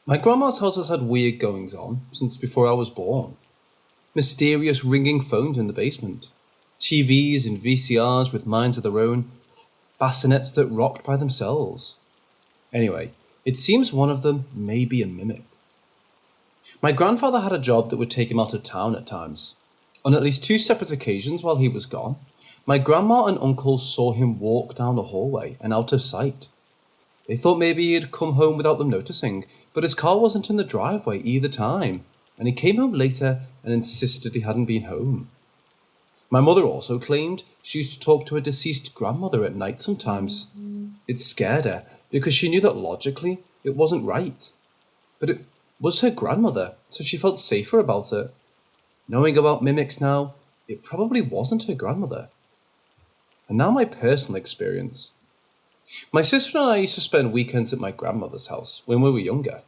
My grandma's house has had weird goings on since before I was born. Mysterious ringing phones in the basement, TVs and VCRs with minds of their own, bassinets that rocked by themselves. Anyway, it seems one of them may be a mimic. My grandfather had a job that would take him out of town at times. On at least two separate occasions while he was gone, my grandma and uncle saw him walk down a hallway and out of sight. They thought maybe he had come home without them noticing, but his car wasn't in the driveway either time, and he came home later and insisted he hadn't been home. My mother also claimed she used to talk to her deceased grandmother at night sometimes. It scared her because she knew that logically it wasn't right. But it was her grandmother, so she felt safer about it. Knowing about mimics now, it probably wasn't her grandmother. And now my personal experience. My sister and I used to spend weekends at my grandmother's house when we were younger.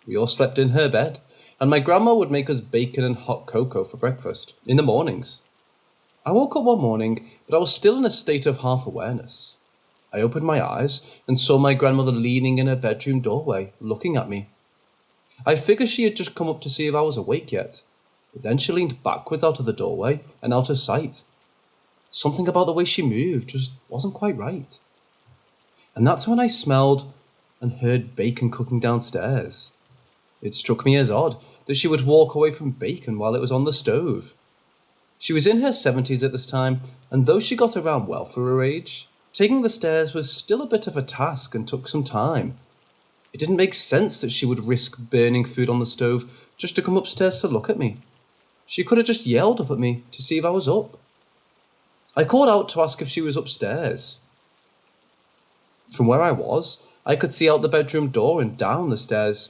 We all slept in her bed, and my grandma would make us bacon and hot cocoa for breakfast in the mornings. I woke up one morning, but I was still in a state of half-awareness. I opened my eyes and saw my grandmother leaning in her bedroom doorway, looking at me. I figured she had just come up to see if I was awake yet, but then she leaned backwards out of the doorway and out of sight. Something about the way she moved just wasn't quite right. And that's when I smelled and heard bacon cooking downstairs. It struck me as odd that she would walk away from bacon while it was on the stove. She was in her 70s at this time, and though she got around well for her age, taking the stairs was still a bit of a task and took some time. It didn't make sense that she would risk burning food on the stove just to come upstairs to look at me. She could have just yelled up at me to see if I was up. I called out to ask if she was upstairs. From where I was, I could see out the bedroom door and down the stairs.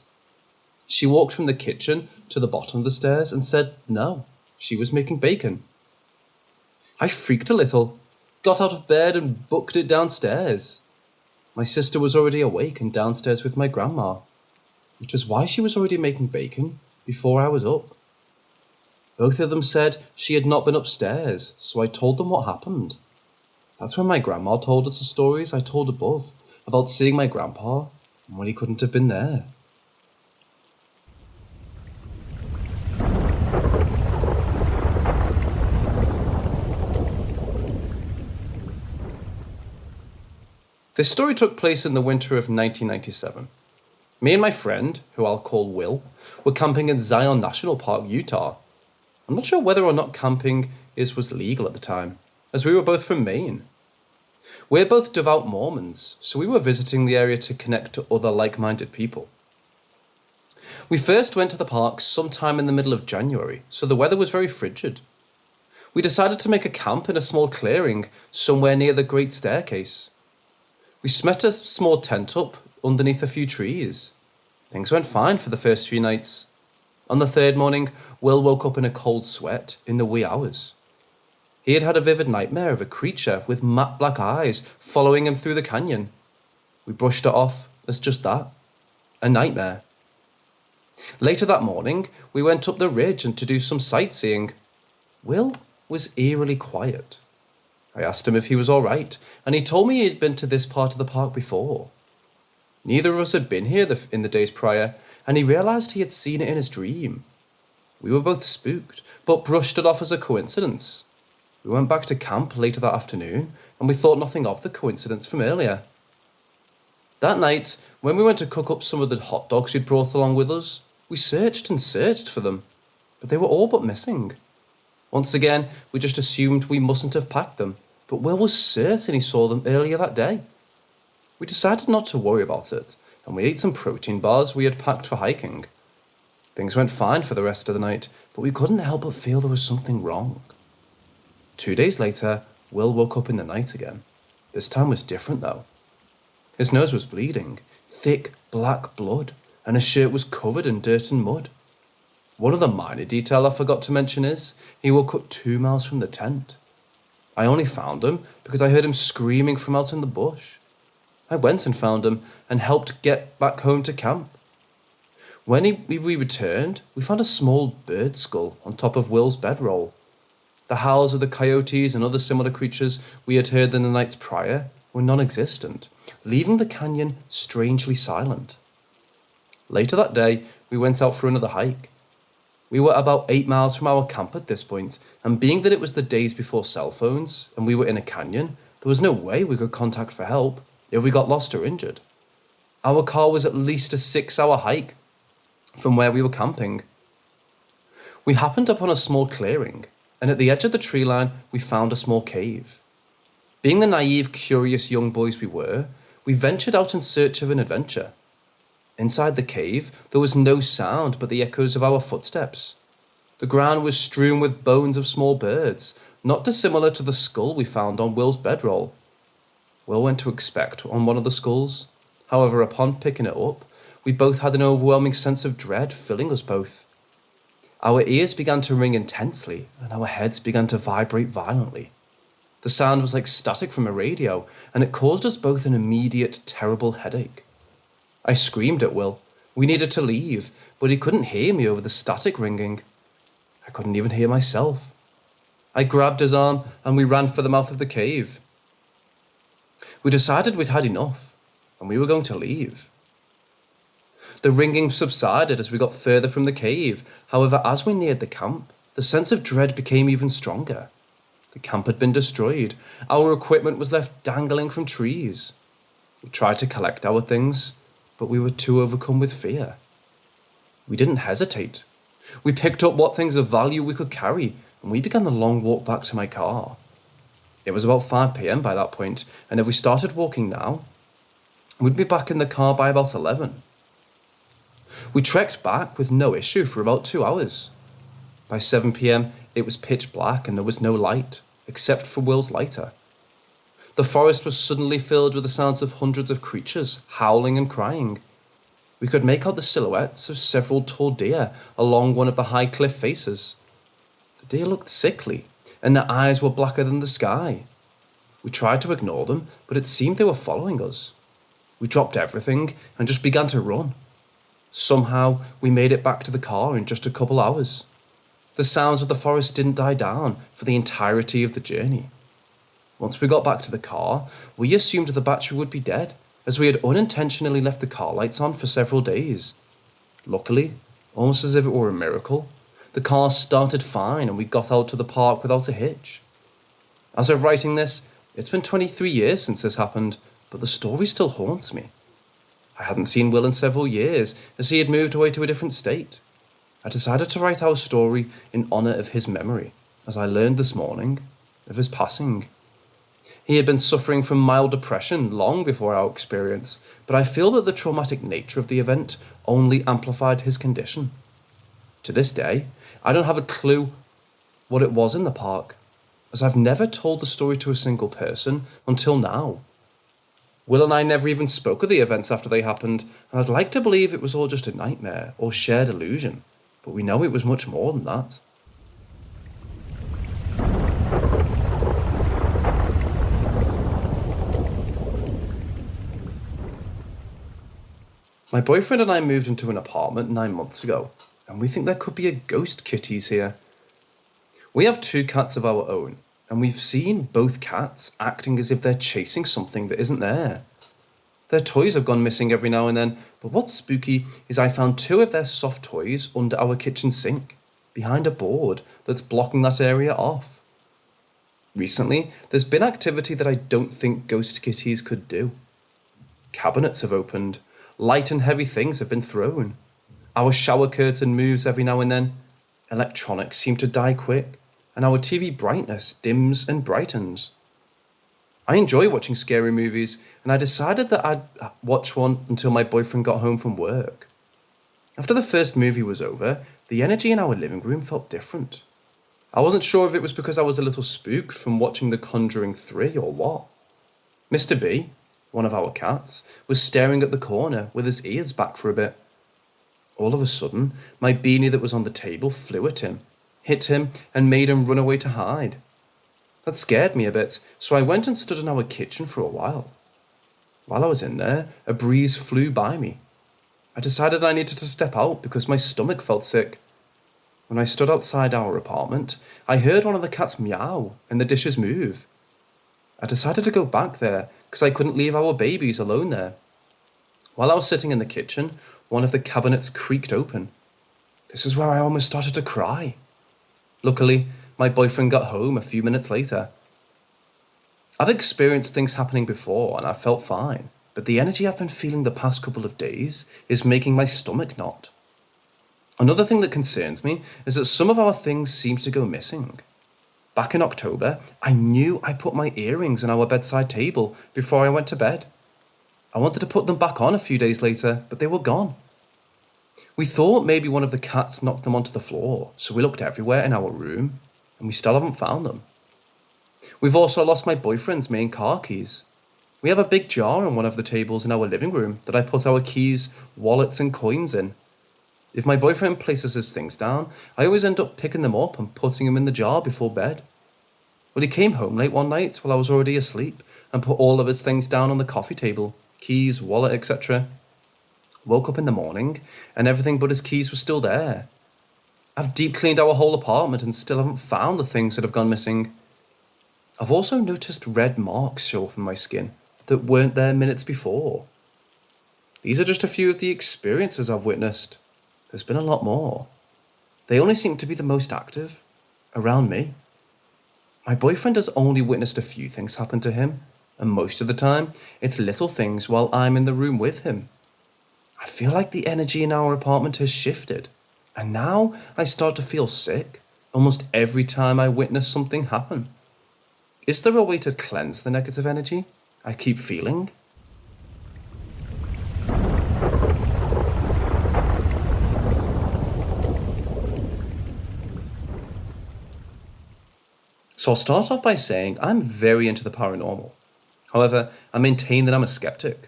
She walked from the kitchen to the bottom of the stairs and said no, she was making bacon. I freaked a little, got out of bed and booked it downstairs. My sister was already awake and downstairs with my grandma, which was why she was already making bacon before I was up. Both of them said she had not been upstairs, so I told them what happened. That's when my grandma told us the stories I told above about seeing my grandpa and when he couldn't have been there. This story took place in the winter of 1997. Me and my friend, who I'll call Will, were camping in Zion National Park, Utah. I'm not sure whether or not camping was legal at the time, as we were both from Maine. We're both devout Mormons, so we were visiting the area to connect to other like-minded people. We first went to the park sometime in the middle of January, so the weather was very frigid. We decided to make a camp in a small clearing somewhere near the Great Staircase. We set a small tent up underneath a few trees. Things went fine for the first few nights. On the third morning, Will woke up in a cold sweat in the wee hours. He had had a vivid nightmare of a creature with matte black eyes following him through the canyon. We brushed it off as just that, a nightmare. Later that morning, we went up the ridge and to do some sightseeing. Will was eerily quiet. I asked him if he was all right, and he told me he had been to this part of the park before. Neither of us had been here in the days prior, and he realized he had seen it in his dream. We were both spooked, but brushed it off as a coincidence. We went back to camp later that afternoon, and we thought nothing of the coincidence from earlier. That night, when we went to cook up some of the hot dogs we'd brought along with us, we searched and searched for them, but they were all but missing. Once again, we just assumed we mustn't have packed them, but Will was certain he saw them earlier that day. We decided not to worry about it, and we ate some protein bars we had packed for hiking. Things went fine for the rest of the night, but we couldn't help but feel there was something wrong. 2 days later, Will woke up in the night again. This time was different though. His nose was bleeding, thick black blood, and his shirt was covered in dirt and mud. One other minor detail I forgot to mention is, he woke up 2 miles from the tent. I only found him because I heard him screaming from out in the bush. I went and found him and helped get back home to camp. When we returned, we found a small bird skull on top of Will's bedroll. The howls of the coyotes and other similar creatures we had heard in the nights prior were non-existent, leaving the canyon strangely silent. Later that day, we went out for another hike. We were about 8 miles from our camp at this point, and being that it was the days before cell phones and we were in a canyon, there was no way we could contact for help if we got lost or injured. Our car was at least a 6-hour hike from where we were camping. We happened upon a small clearing, and at the edge of the tree line, we found a small cave. Being the naive, curious young boys we were, we ventured out in search of an adventure. Inside the cave, there was no sound but the echoes of our footsteps. The ground was strewn with bones of small birds, not dissimilar to the skull we found on Will's bedroll. Will went to expect on one of the skulls. However, upon picking it up, we both had an overwhelming sense of dread filling us both. Our ears began to ring intensely, and our heads began to vibrate violently. The sound was like static from a radio, and it caused us both an immediate, terrible headache. I screamed at Will. We needed to leave, but he couldn't hear me over the static ringing. I couldn't even hear myself. I grabbed his arm, and we ran for the mouth of the cave. We decided we'd had enough, and we were going to leave. The ringing subsided as we got further from the cave. However, as we neared the camp, the sense of dread became even stronger. The camp had been destroyed. Our equipment was left dangling from trees. We tried to collect our things, but we were too overcome with fear. We didn't hesitate. We picked up what things of value we could carry, and we began the long walk back to my car. It was about 5 p.m. by that point, and if we started walking now, we'd be back in the car by about 11. We trekked back with no issue for about 2 hours. By 7 p.m, it was pitch black and there was no light, except for Will's lighter. The forest was suddenly filled with the sounds of hundreds of creatures howling and crying. We could make out the silhouettes of several tall deer along one of the high cliff faces. The deer looked sickly, and their eyes were blacker than the sky. We tried to ignore them, but it seemed they were following us. We dropped everything and just began to run. Somehow, we made it back to the car in just a couple hours. The sounds of the forest didn't die down for the entirety of the journey. Once we got back to the car, we assumed the battery would be dead, as we had unintentionally left the car lights on for several days. Luckily, almost as if it were a miracle, the car started fine and we got out to the park without a hitch. As of writing this, it's been 23 years since this happened, but the story still haunts me. I hadn't seen Will in several years, as he had moved away to a different state. I decided to write our story in honour of his memory, as I learned this morning of his passing. He had been suffering from mild depression long before our experience, but I feel that the traumatic nature of the event only amplified his condition. To this day, I don't have a clue what it was in the park, as I've never told the story to a single person until now. Will and I never even spoke of the events after they happened, and I'd like to believe it was all just a nightmare or shared illusion, but we know it was much more than that. My boyfriend and I moved into an apartment 9 months ago, and we think there could be a ghost kitties here. We have 2 cats of our own, and we've seen both cats acting as if they're chasing something that isn't there. Their toys have gone missing every now and then, but what's spooky is I found 2 of their soft toys under our kitchen sink, behind a board that's blocking that area off. Recently, there's been activity that I don't think ghost kitties could do. Cabinets have opened, light and heavy things have been thrown. Our shower curtain moves every now and then, electronics seem to die quick, and our TV brightness dims and brightens. I enjoy watching scary movies, and I decided that I'd watch one until my boyfriend got home from work. After the first movie was over, the energy in our living room felt different. I wasn't sure if it was because I was a little spooked from watching The Conjuring 3 or what. Mr. B, one of our cats, was staring at the corner with his ears back for a bit. All of a sudden, my beanie that was on the table flew at him, hit him, and made him run away to hide. That scared me a bit, so I went and stood in our kitchen for a while. While I was in there, a breeze flew by me. I decided I needed to step out because my stomach felt sick. When I stood outside our apartment, I heard one of the cats meow and the dishes move. I decided to go back there because I couldn't leave our babies alone there. While I was sitting in the kitchen, one of the cabinets creaked open. This is where I almost started to cry. Luckily, my boyfriend got home a few minutes later. I've experienced things happening before and I felt fine, but the energy I've been feeling the past couple of days is making my stomach knot. Another thing that concerns me is that some of our things seem to go missing. Back in October, I knew I put my earrings on our bedside table before I went to bed. I wanted to put them back on a few days later, but they were gone. We thought maybe one of the cats knocked them onto the floor, so we looked everywhere in our room, and we still haven't found them. We've also lost my boyfriend's main car keys. We have a big jar on one of the tables in our living room that I put our keys, wallets, and coins in. If my boyfriend places his things down, I always end up picking them up and putting them in the jar before bed. Well, he came home late one night while I was already asleep and put all of his things down on the coffee table, keys, wallet, etc. Woke up in the morning and everything but his keys were still there. I've deep cleaned our whole apartment and still haven't found the things that have gone missing. I've also noticed red marks show up in my skin that weren't there minutes before. These are just a few of the experiences I've witnessed. There's been a lot more. They only seem to be the most active around me. My boyfriend has only witnessed a few things happen to him, and most of the time, it's little things while I'm in the room with him. I feel like the energy in our apartment has shifted, and now I start to feel sick almost every time I witness something happen. Is there a way to cleanse the negative energy I keep feeling? So I'll start off by saying I'm very into the paranormal. However, I maintain that I'm a skeptic.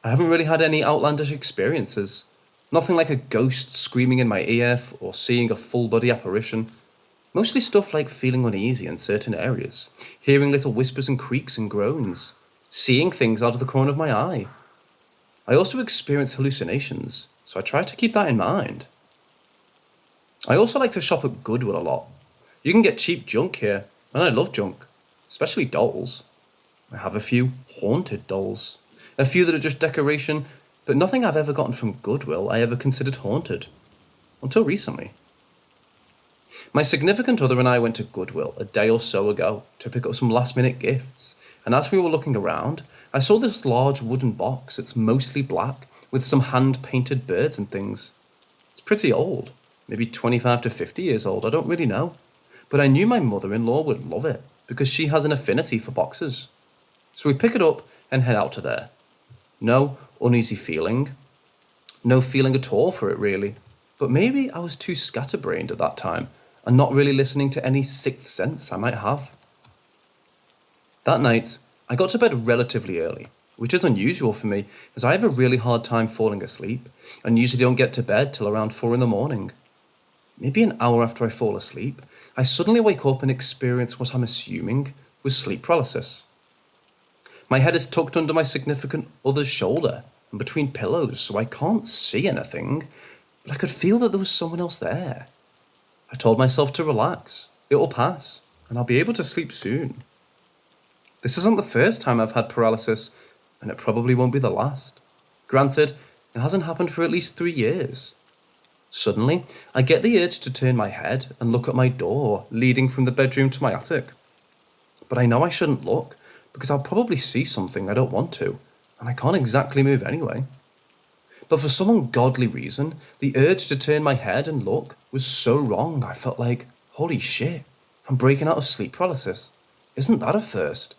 I haven't really had any outlandish experiences. Nothing like a ghost screaming in my ear or seeing a full-body apparition. Mostly stuff like feeling uneasy in certain areas, hearing little whispers and creaks and groans, seeing things out of the corner of my eye. I also experience hallucinations, so I try to keep that in mind. I also like to shop at Goodwill a lot. You can get cheap junk here, and I love junk, especially dolls. I have a few haunted dolls, a few that are just decoration, but nothing I've ever gotten from Goodwill I ever considered haunted, until recently. My significant other and I went to Goodwill a day or so ago to pick up some last-minute gifts, and as we were looking around, I saw this large wooden box that's mostly black with some hand-painted birds and things. It's pretty old, maybe 25 to 50 years old, I don't really know. But I knew my mother-in-law would love it because she has an affinity for boxes. So we pick it up and head out to there. No uneasy feeling. No feeling at all for it really. But maybe I was too scatterbrained at that time and not really listening to any sixth sense I might have. That night, I got to bed relatively early, which is unusual for me as I have a really hard time falling asleep and usually don't get to bed till around 4 a.m. Maybe an hour after I fall asleep, I suddenly wake up and experience what I'm assuming was sleep paralysis. My head is tucked under my significant other's shoulder and between pillows, so I can't see anything, but I could feel that there was someone else there. I told myself to relax, it will pass, and I'll be able to sleep soon. This isn't the first time I've had paralysis, and it probably won't be the last. Granted, it hasn't happened for at least 3 years. Suddenly, I get the urge to turn my head and look at my door leading from the bedroom to my attic. But I know I shouldn't look because I'll probably see something I don't want to, and I can't exactly move anyway. But for some ungodly reason, the urge to turn my head and look was so wrong I felt like, holy shit, I'm breaking out of sleep paralysis. Isn't that a first?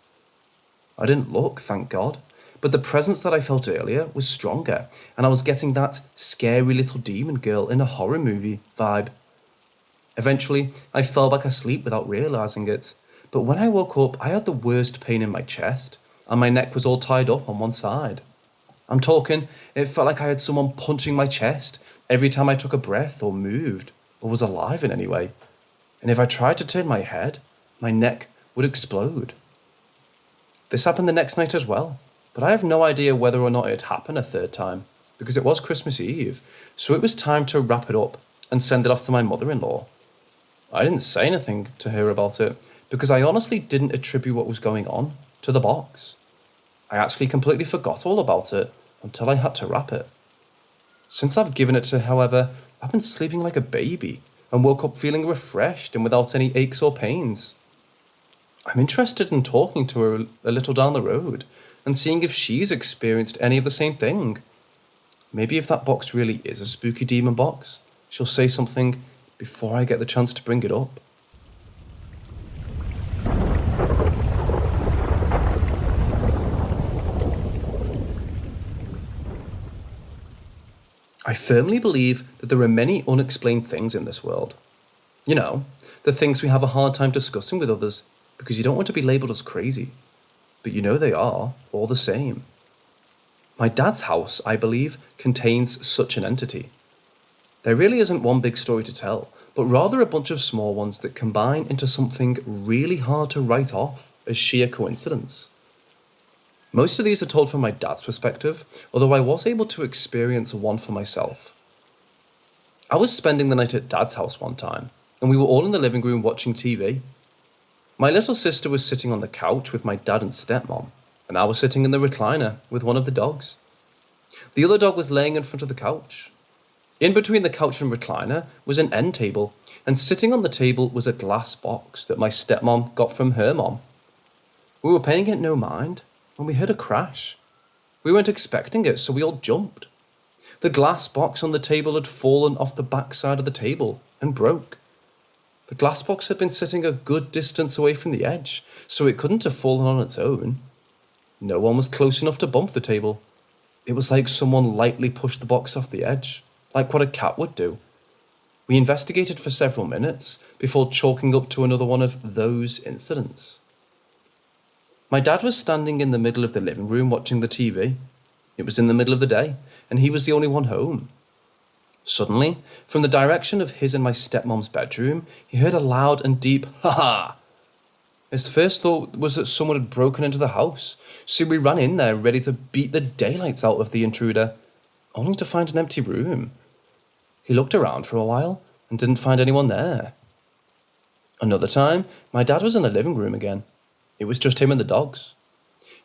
I didn't look, thank God. But the presence that I felt earlier was stronger, and I was getting that scary little demon girl in a horror movie vibe. Eventually, I fell back asleep without realising it, but when I woke up, I had the worst pain in my chest, and my neck was all tied up on one side. I'm talking, it felt like I had someone punching my chest every time I took a breath or moved, or was alive in any way. And if I tried to turn my head, my neck would explode. This happened the next night as well. But I have no idea whether or not it happened a third time, because it was Christmas Eve, so it was time to wrap it up and send it off to my mother-in-law. I didn't say anything to her about it, because I honestly didn't attribute what was going on to the box. I actually completely forgot all about it until I had to wrap it. Since I've given it to, however, I've been sleeping like a baby and woke up feeling refreshed and without any aches or pains. I'm interested in talking to her a little down the road and seeing if she's experienced any of the same thing. Maybe if that box really is a spooky demon box, she'll say something before I get the chance to bring it up. I firmly believe that there are many unexplained things in this world. You know, the things we have a hard time discussing with others because you don't want to be labelled as crazy. But you know they are, all the same. My dad's house, I believe, contains such an entity. There really isn't one big story to tell, but rather a bunch of small ones that combine into something really hard to write off as sheer coincidence. Most of these are told from my dad's perspective, although I was able to experience one for myself. I was spending the night at Dad's house one time, and we were all in the living room watching TV. My little sister was sitting on the couch with my dad and stepmom, and I was sitting in the recliner with one of the dogs. The other dog was laying in front of the couch. In between the couch and recliner was an end table, and sitting on the table was a glass box that my stepmom got from her mom. We were paying it no mind when we heard a crash. We weren't expecting it, so we all jumped. The glass box on the table had fallen off the back side of the table and broke. The glass box had been sitting a good distance away from the edge, so it couldn't have fallen on its own. No one was close enough to bump the table. It was like someone lightly pushed the box off the edge, like what a cat would do. We investigated for several minutes before chalking up to another one of those incidents. My dad was standing in the middle of the living room watching the TV. It was in the middle of the day, and he was the only one home. Suddenly, from the direction of his and my stepmom's bedroom, he heard a loud and deep "ha-ha." His first thought was that someone had broken into the house, so we ran in there ready to beat the daylights out of the intruder, only to find an empty room. He looked around for a while and didn't find anyone there. Another time, my dad was in the living room again. It was just him and the dogs.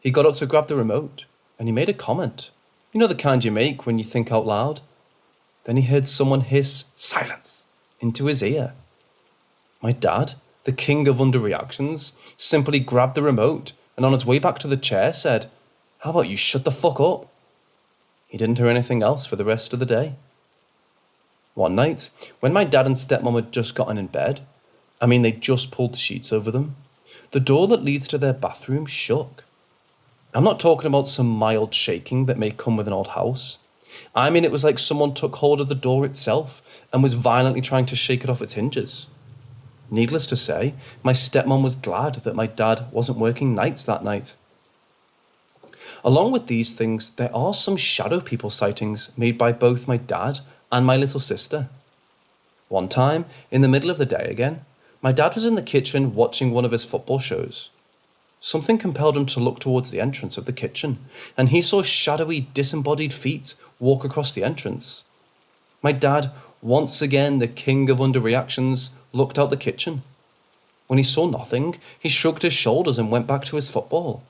He got up to grab the remote, and he made a comment. You know the kind you make when you think out loud? Then he heard someone hiss, "Silence," into his ear. My dad, the king of underreactions, simply grabbed the remote and on his way back to the chair said, "How about you shut the fuck up?" He didn't hear anything else for the rest of the day. One night, when my dad and stepmom had just gotten in bed, they just pulled the sheets over them, the door that leads to their bathroom shook. I'm not talking about some mild shaking that may come with an old house. It was like someone took hold of the door itself and was violently trying to shake it off its hinges. Needless to say, my stepmom was glad that my dad wasn't working nights that night. Along with these things, there are some shadow people sightings made by both my dad and my little sister. One time, in the middle of the day again, my dad was in the kitchen watching one of his football shows. Something compelled him to look towards the entrance of the kitchen, and he saw shadowy, disembodied feet walk across the entrance. My dad, once again the king of underreactions, looked out the kitchen. When he saw nothing, he shrugged his shoulders and went back to his football.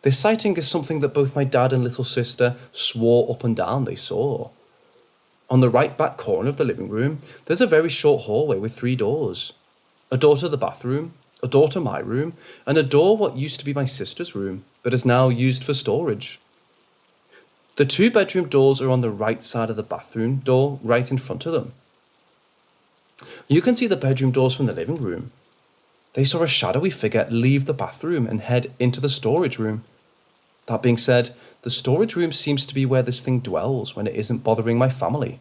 This sighting is something that both my dad and little sister swore up and down they saw. On the right back corner of the living room, there's a very short hallway with 3 doors. A door to the bathroom, a door to my room, and a door what used to be my sister's room, but is now used for storage. The 2 bedroom doors are on the right side of the bathroom door, right in front of them. You can see the bedroom doors from the living room. They saw a shadowy figure leave the bathroom and head into the storage room. That being said, the storage room seems to be where this thing dwells when it isn't bothering my family.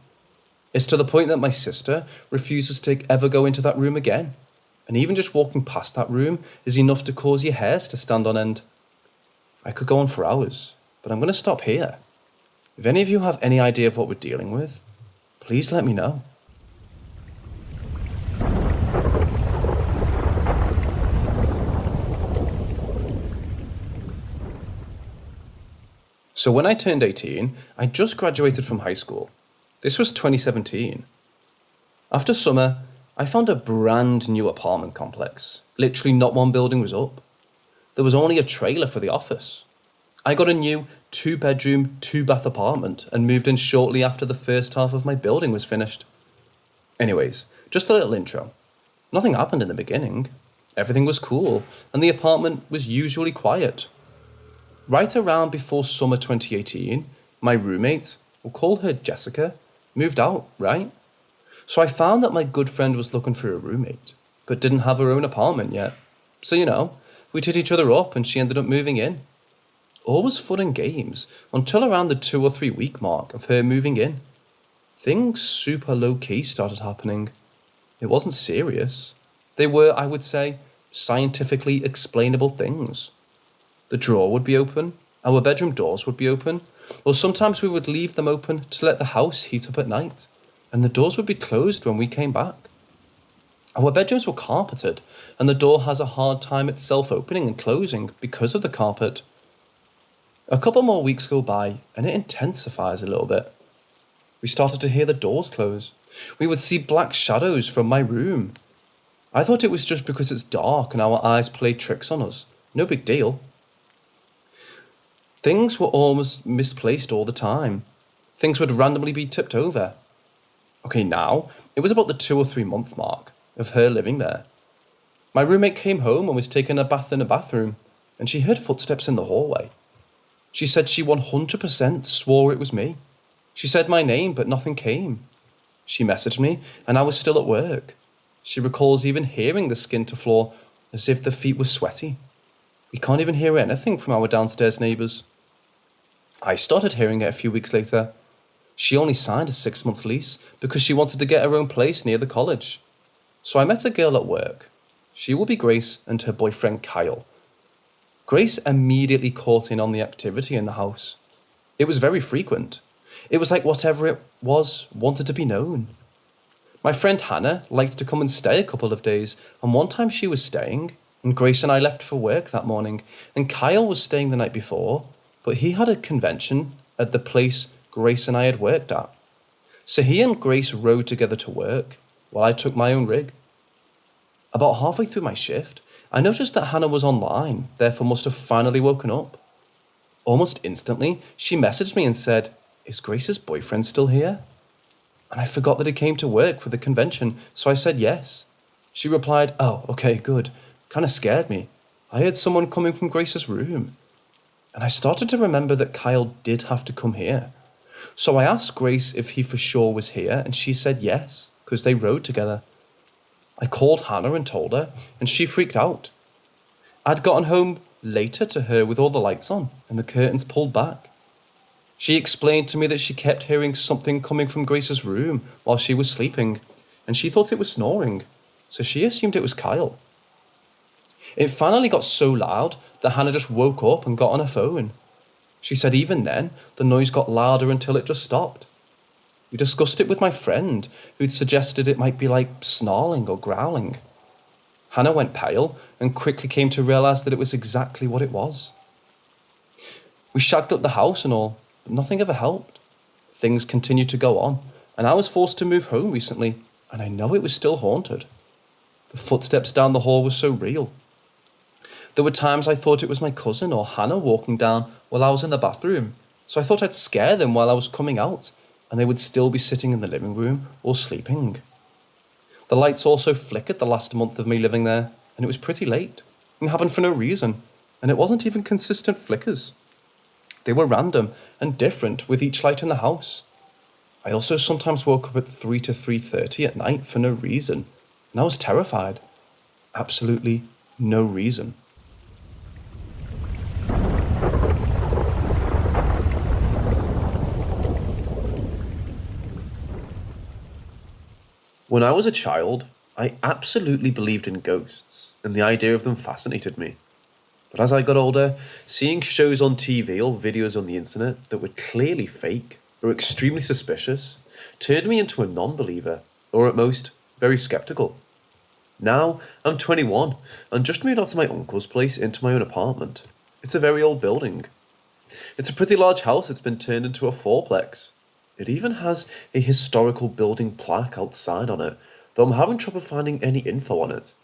It's to the point that my sister refuses to ever go into that room again. And even just walking past that room is enough to cause your hairs to stand on end. I could go on for hours, but I'm going to stop here. If any of you have any idea of what we're dealing with, please let me know. So when I turned 18, I just graduated from high school. This was 2017. After summer, I found a brand new apartment complex. Literally not one building was up. There was only a trailer for the office. I got a new 2-bedroom, 2-bath apartment and moved in shortly after the first half of my building was finished. Anyways, just a little intro. Nothing happened in the beginning. Everything was cool, and the apartment was usually quiet. Right around before summer 2018, my roommate, we'll call her Jessica, moved out, right? So I found that my good friend was looking for a roommate, but didn't have her own apartment yet. So, we hit each other up and she ended up moving in. All was fun and games until around the 2 or 3 week mark of her moving in. Things super low-key started happening. It wasn't serious. They were, I would say, scientifically explainable things. The drawer would be open, our bedroom doors would be open, or sometimes we would leave them open to let the house heat up at night, and the doors would be closed when we came back. Our bedrooms were carpeted, and the door has a hard time itself opening and closing because of the carpet. A couple more weeks go by, and it intensifies a little bit. We started to hear the doors close. We would see black shadows from my room. I thought it was just because it's dark and our eyes play tricks on us. No big deal. Things were almost misplaced all the time. Things would randomly be tipped over. Okay, now, it was about the 2 or 3 month mark of her living there. My roommate came home and was taking a bath in a bathroom, and she heard footsteps in the hallway. She said she 100% swore it was me. She said my name, but nothing came. She messaged me, and I was still at work. She recalls even hearing the skin to floor as if the feet were sweaty. We can't even hear anything from our downstairs neighbours. I started hearing it a few weeks later. She only signed a 6-month lease because she wanted to get her own place near the college. So I met a girl at work. She will be Grace and her boyfriend Kyle. Grace immediately caught in on the activity in the house. It was very frequent. It was like whatever it was wanted to be known. My friend Hannah liked to come and stay a couple of days, and one time she was staying, and Grace and I left for work that morning, and Kyle was staying the night before, but he had a convention at the place Grace and I had worked at. So he and Grace rode together to work, while I took my own rig. About halfway through my shift, I noticed that Hannah was online, therefore must have finally woken up. Almost instantly, she messaged me and said, "Is Grace's boyfriend still here?" And I forgot that he came to work for the convention, so I said yes. She replied, "Oh, okay, good. Kinda scared me. I heard someone coming from Grace's room." And I started to remember that Kyle did have to come here. So I asked Grace if he for sure was here, and she said yes, because they rode together. I called Hannah and told her, and she freaked out. I'd gotten home later to her with all the lights on and the curtains pulled back. She explained to me that she kept hearing something coming from Grace's room while she was sleeping, and she thought it was snoring, so she assumed it was Kyle. It finally got so loud that Hannah just woke up and got on her phone. She said even then, the noise got louder until it just stopped. We discussed it with my friend, who'd suggested it might be like snarling or growling. Hannah went pale and quickly came to realise that it was exactly what it was. We shagged up the house and all, but nothing ever helped. Things continued to go on, and I was forced to move home recently, and I know it was still haunted. The footsteps down the hall were so real. There were times I thought it was my cousin or Hannah walking down while I was in the bathroom, so I thought I'd scare them while I was coming out, and they would still be sitting in the living room or sleeping. The lights also flickered the last month of me living there, and it was pretty late. It happened for no reason, and it wasn't even consistent flickers. They were random and different with each light in the house. I also sometimes woke up at 3 to 3:30 at night for no reason, and I was terrified. Absolutely no reason. When I was a child, I absolutely believed in ghosts, and the idea of them fascinated me. But as I got older, seeing shows on TV or videos on the internet that were clearly fake or extremely suspicious turned me into a non-believer, or at most, very skeptical. Now, I'm 21 and just moved out to my uncle's place into my own apartment. It's a very old building. It's a pretty large house that's been turned into a fourplex. It even has a historical building plaque outside on it, though I'm having trouble finding any info on it.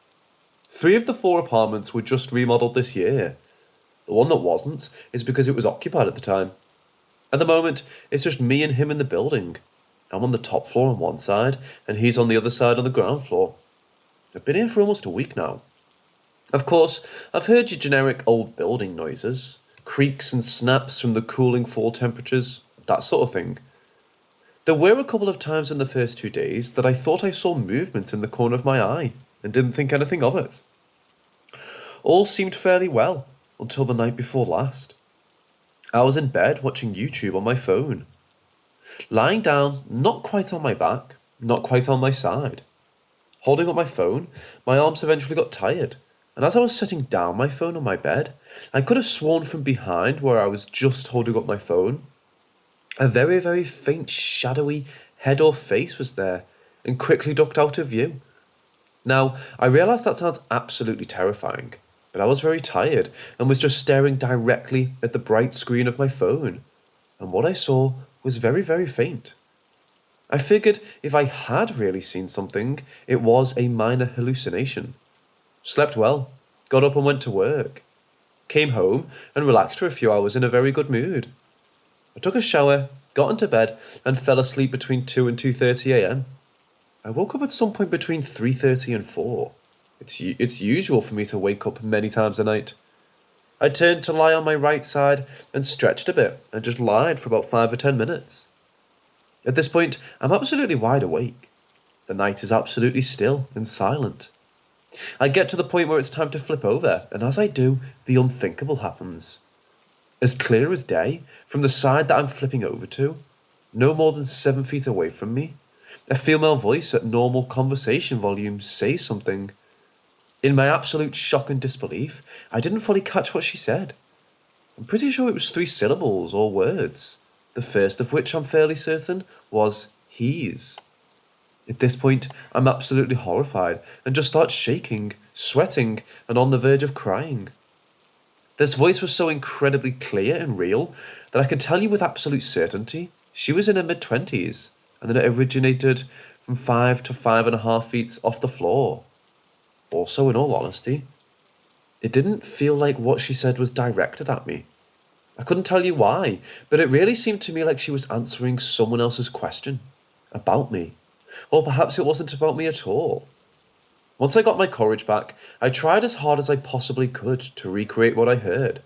3 of the 4 apartments were just remodeled this year. The one that wasn't is because it was occupied at the time. At the moment, it's just me and him in the building. I'm on the top floor on one side, and he's on the other side on the ground floor. I've been here for almost a week now. Of course, I've heard your generic old building noises, creaks and snaps from the cooling fall temperatures, that sort of thing. There were a couple of times in the first 2 days that I thought I saw movement in the corner of my eye, and didn't think anything of it. All seemed fairly well, until the night before last. I was in bed watching YouTube on my phone. Lying down, not quite on my back, not quite on my side. Holding up my phone, my arms eventually got tired, and as I was setting down my phone on my bed, I could have sworn from behind where I was just holding up my phone, a very, very faint, shadowy head or face was there, and quickly ducked out of view. Now, I realise that sounds absolutely terrifying, but I was very tired and was just staring directly at the bright screen of my phone, and what I saw was very, very faint. I figured if I had really seen something, it was a minor hallucination. Slept well, got up and went to work. Came home and relaxed for a few hours in a very good mood. I took a shower, got into bed, and fell asleep between 2 and 2:30 a.m. I woke up at some point between 3:30 and 4. It's usual for me to wake up many times a night. I turned to lie on my right side and stretched a bit and just lied for about 5 or 10 minutes. At this point, I'm absolutely wide awake. The night is absolutely still and silent. I get to the point where it's time to flip over, and as I do, the unthinkable happens. As clear as day, from the side that I'm flipping over to, no more than 7 feet away from me, a female voice at normal conversation volume says something. In my absolute shock and disbelief, I didn't fully catch what she said. I'm pretty sure it was 3 syllables or words, the first of which I'm fairly certain was he's. At this point, I'm absolutely horrified and just start shaking, sweating, and on the verge of crying. This voice was so incredibly clear and real that I could tell you with absolute certainty she was in her mid-20s and that it originated from 5 to 5.5 feet off the floor. Also, in all honesty, it didn't feel like what she said was directed at me. I couldn't tell you why, but it really seemed to me like she was answering someone else's question about me. Or perhaps it wasn't about me at all. Once I got my courage back, I tried as hard as I possibly could to recreate what I heard.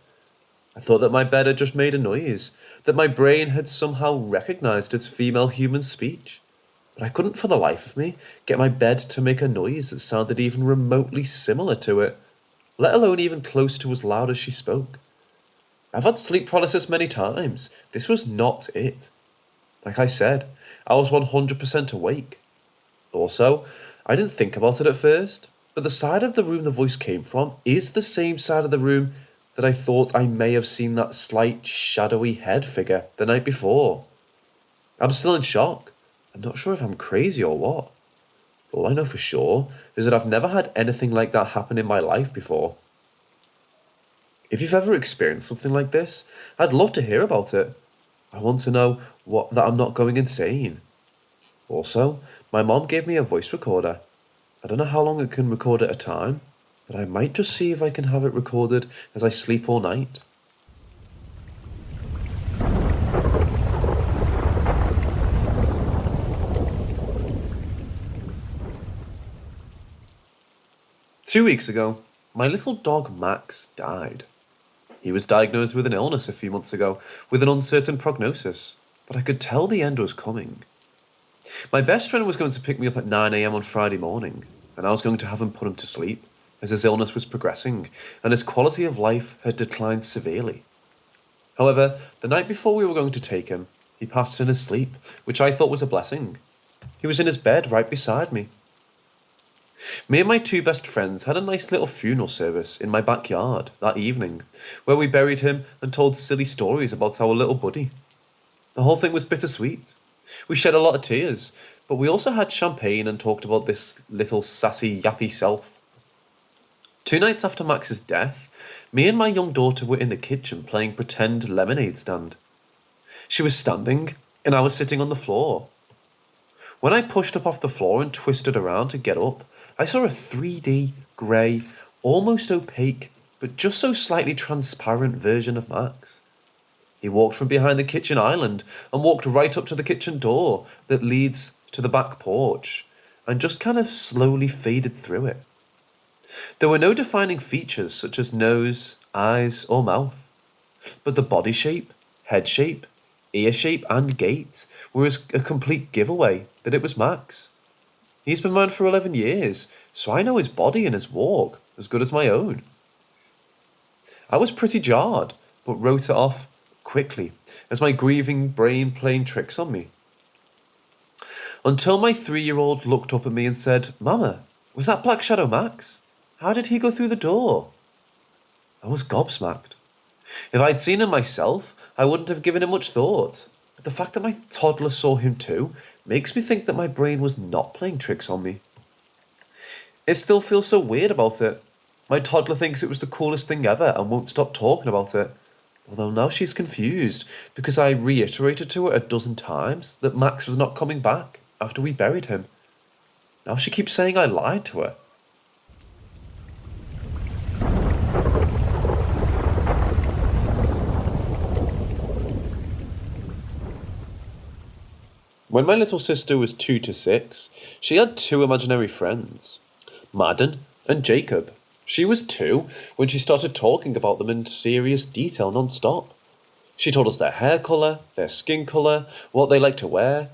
I thought that my bed had just made a noise, that my brain had somehow recognized its female human speech. But I couldn't for the life of me get my bed to make a noise that sounded even remotely similar to it, let alone even close to as loud as she spoke. I've had sleep paralysis many times. This was not it. Like I said, I was 100% awake. Also, I didn't think about it at first, but the side of the room the voice came from is the same side of the room that I thought I may have seen that slight, shadowy head figure the night before. I'm still in shock. I'm not sure if I'm crazy or what. All I know for sure is that I've never had anything like that happen in my life before. If you've ever experienced something like this, I'd love to hear about it. I want to know that I'm not going insane. Also, my mom gave me a voice recorder. I don't know how long it can record at a time, but I might just see if I can have it recorded as I sleep all night. Two weeks ago, my little dog Max died. He was diagnosed with an illness a few months ago, with an uncertain prognosis, but I could tell the end was coming. My best friend was going to pick me up at 9 a.m. on Friday morning, and I was going to have him put him to sleep, as his illness was progressing, and his quality of life had declined severely. However, the night before we were going to take him, he passed in his sleep, which I thought was a blessing. He was in his bed right beside me. Me and my 2 best friends had a nice little funeral service in my backyard that evening, where we buried him and told silly stories about our little buddy. The whole thing was bittersweet. We shed a lot of tears, but we also had champagne and talked about this little sassy, yappy self. 2 nights after Max's death, me and my young daughter were in the kitchen playing pretend lemonade stand. She was standing, and I was sitting on the floor. When I pushed up off the floor and twisted around to get up, I saw a 3D, grey, almost opaque, but just so slightly transparent version of Max. He walked from behind the kitchen island and walked right up to the kitchen door that leads to the back porch and just kind of slowly faded through it. There were no defining features such as nose, eyes, or mouth, but the body shape, head shape, ear shape, and gait were a complete giveaway that it was Max. He's been mine for 11 years, so I know his body and his walk as good as my own. I was pretty jarred, but wrote it off quickly as my grieving brain playing tricks on me. Until my 3-year-old looked up at me and said, "Mama, was that Black Shadow Max? How did he go through the door?" I was gobsmacked. If I'd seen him myself, I wouldn't have given it much thought. But the fact that my toddler saw him too makes me think that my brain was not playing tricks on me. It still feels so weird about it. My toddler thinks it was the coolest thing ever and won't stop talking about it. Although now she's confused because I reiterated to her a dozen times that Max was not coming back after we buried him. Now she keeps saying I lied to her. When my little sister was 2 to 6, she had 2 imaginary friends, Madden and Jacob. She was 2 when she started talking about them in serious detail non-stop. She told us their hair colour, their skin colour, what they liked to wear.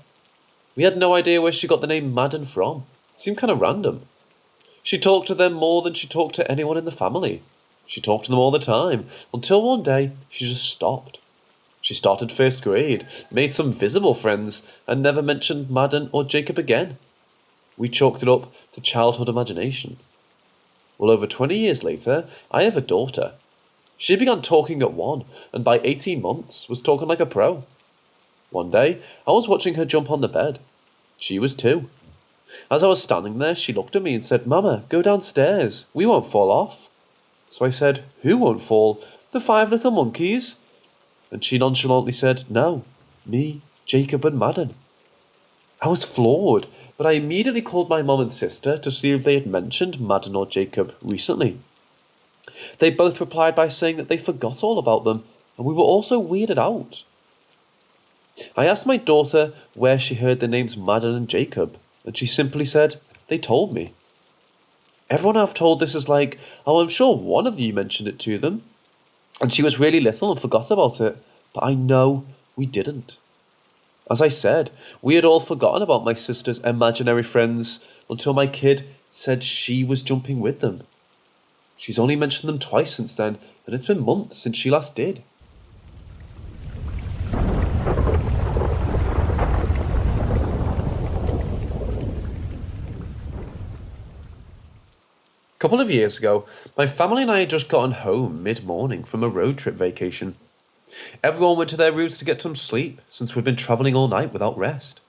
We had no idea where she got the name Madden from. It seemed kind of random. She talked to them more than she talked to anyone in the family. She talked to them all the time, until one day she just stopped. She started 1st grade, made some visible friends, and never mentioned Madden or Jacob again. We chalked it up to childhood imagination. Well, over 20 years later, I have a daughter. She began talking at 1, and by 18 months was talking like a pro. One day, I was watching her jump on the bed. She was 2. As I was standing there, she looked at me and said, "Mama, go downstairs. We won't fall off." So I said, "Who won't fall? The 5 little monkeys?" And she nonchalantly said, "No, me, Jacob, and Madden." I was floored, but I immediately called my mum and sister to see if they had mentioned Madden or Jacob recently. They both replied by saying that they forgot all about them, and we were also weirded out. I asked my daughter where she heard the names Madden and Jacob, and she simply said, "They told me." Everyone I've told this is like, "Oh, I'm sure one of you mentioned it to them. And she was really little and forgot about it, but I know we didn't." As I said, we had all forgotten about my sister's imaginary friends until my kid said she was jumping with them. She's only mentioned them twice since then, and it's been months since she last did. A couple of years ago, my family and I had just gotten home mid-morning from a road trip vacation. Everyone went to their rooms to get some sleep, since we'd been travelling all night without rest.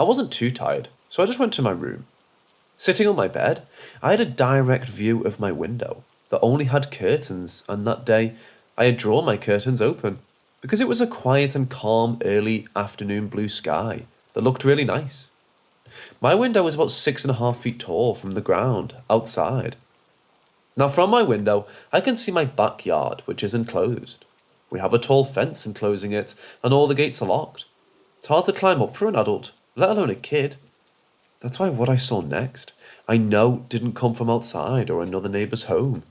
I wasn't too tired, so I just went to my room. Sitting on my bed, I had a direct view of my window that only had curtains, and that day I had drawn my curtains open, because it was a quiet and calm early afternoon blue sky that looked really nice. My window was about 6.5 feet tall from the ground, outside. Now from my window, I can see my backyard, which is enclosed. We have a tall fence enclosing it, and all the gates are locked. It's hard to climb up for an adult, let alone a kid. That's why what I saw next, I know didn't come from outside or another neighbour's home.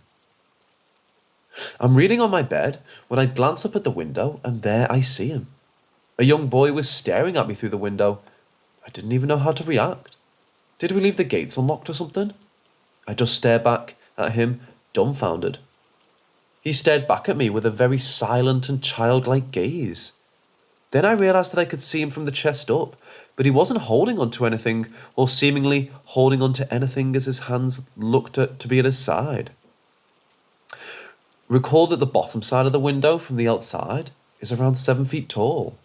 I'm reading on my bed when I glance up at the window, and there I see him. A young boy was staring at me through the window. I didn't even know how to react. Did we leave the gates unlocked or something? I just stared back at him, dumbfounded. He stared back at me with a very silent and childlike gaze. Then I realised that I could see him from the chest up, but he wasn't holding onto anything, or seemingly holding onto anything as his hands looked to be at his side. Recall that the bottom side of the window from the outside is around 7 feet tall.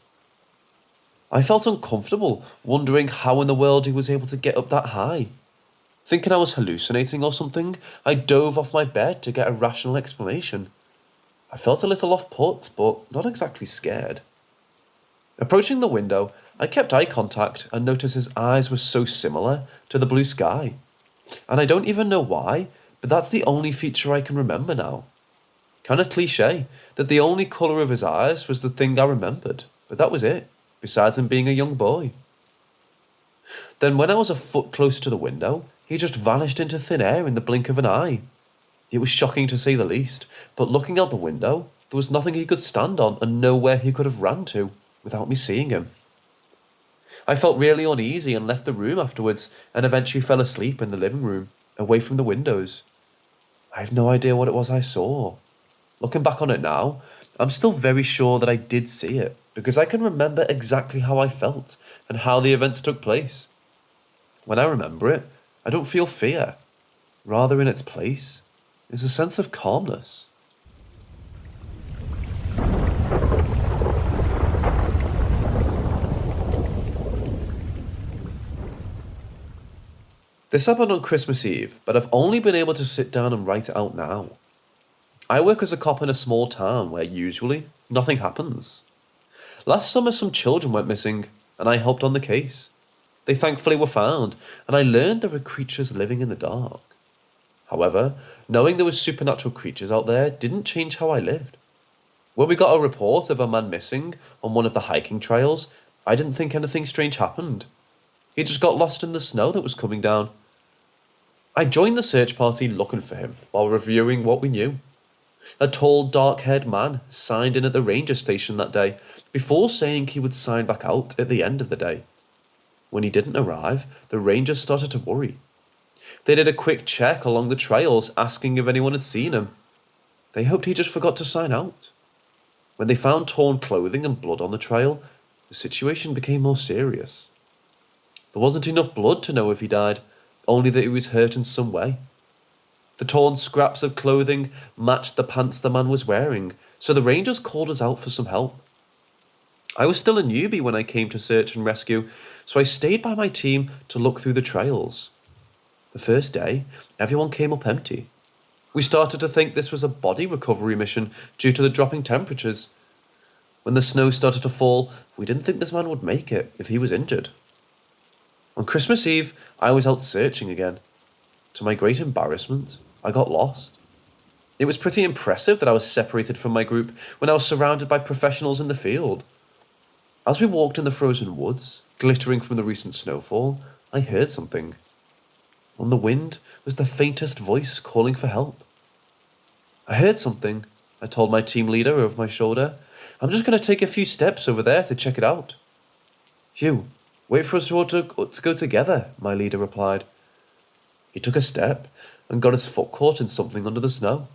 I felt uncomfortable, wondering how in the world he was able to get up that high. Thinking I was hallucinating or something, I dove off my bed to get a rational explanation. I felt a little off-put, but not exactly scared. Approaching the window, I kept eye contact and noticed his eyes were so similar to the blue sky. And I don't even know why, but that's the only feature I can remember now. Kind of cliche that the only colour of his eyes was the thing I remembered, but that was it, besides him being a young boy. Then when I was a foot closer to the window, he just vanished into thin air in the blink of an eye. It was shocking to say the least, but looking out the window, there was nothing he could stand on and nowhere he could have ran to without me seeing him. I felt really uneasy and left the room afterwards and eventually fell asleep in the living room, away from the windows. I have no idea what it was I saw. Looking back on it now, I'm still very sure that I did see it, because I can remember exactly how I felt and how the events took place. When I remember it, I don't feel fear. Rather, in its place is a sense of calmness. This happened on Christmas Eve, but I've only been able to sit down and write it out now. I work as a cop in a small town where usually nothing happens. Last summer some children went missing and I helped on the case. They thankfully were found and I learned there were creatures living in the dark. However, knowing there were supernatural creatures out there didn't change how I lived. When we got a report of a man missing on one of the hiking trails, I didn't think anything strange happened. He just got lost in the snow that was coming down. I joined the search party looking for him while reviewing what we knew. A tall, dark-haired man signed in at the ranger station that day before saying he would sign back out at the end of the day. When he didn't arrive, the rangers started to worry. They did a quick check along the trails asking if anyone had seen him. They hoped he just forgot to sign out. When they found torn clothing and blood on the trail, the situation became more serious. There wasn't enough blood to know if he died, only that he was hurt in some way. The torn scraps of clothing matched the pants the man was wearing, so the rangers called us out for some help. I was still a newbie when I came to search and rescue, so I stayed by my team to look through the trails. The first day, everyone came up empty. We started to think this was a body recovery mission due to the dropping temperatures. When the snow started to fall, we didn't think this man would make it if he was injured. On Christmas Eve, I was out searching again. To my great embarrassment, I got lost. It was pretty impressive that I was separated from my group when I was surrounded by professionals in the field. As we walked in the frozen woods, glittering from the recent snowfall, I heard something. On the wind was the faintest voice calling for help. I heard something, I told my team leader over my shoulder. I'm just going to take a few steps over there to check it out. Hugh, wait for us all to go together, my leader replied. He took a step and got his foot caught in something under the snow.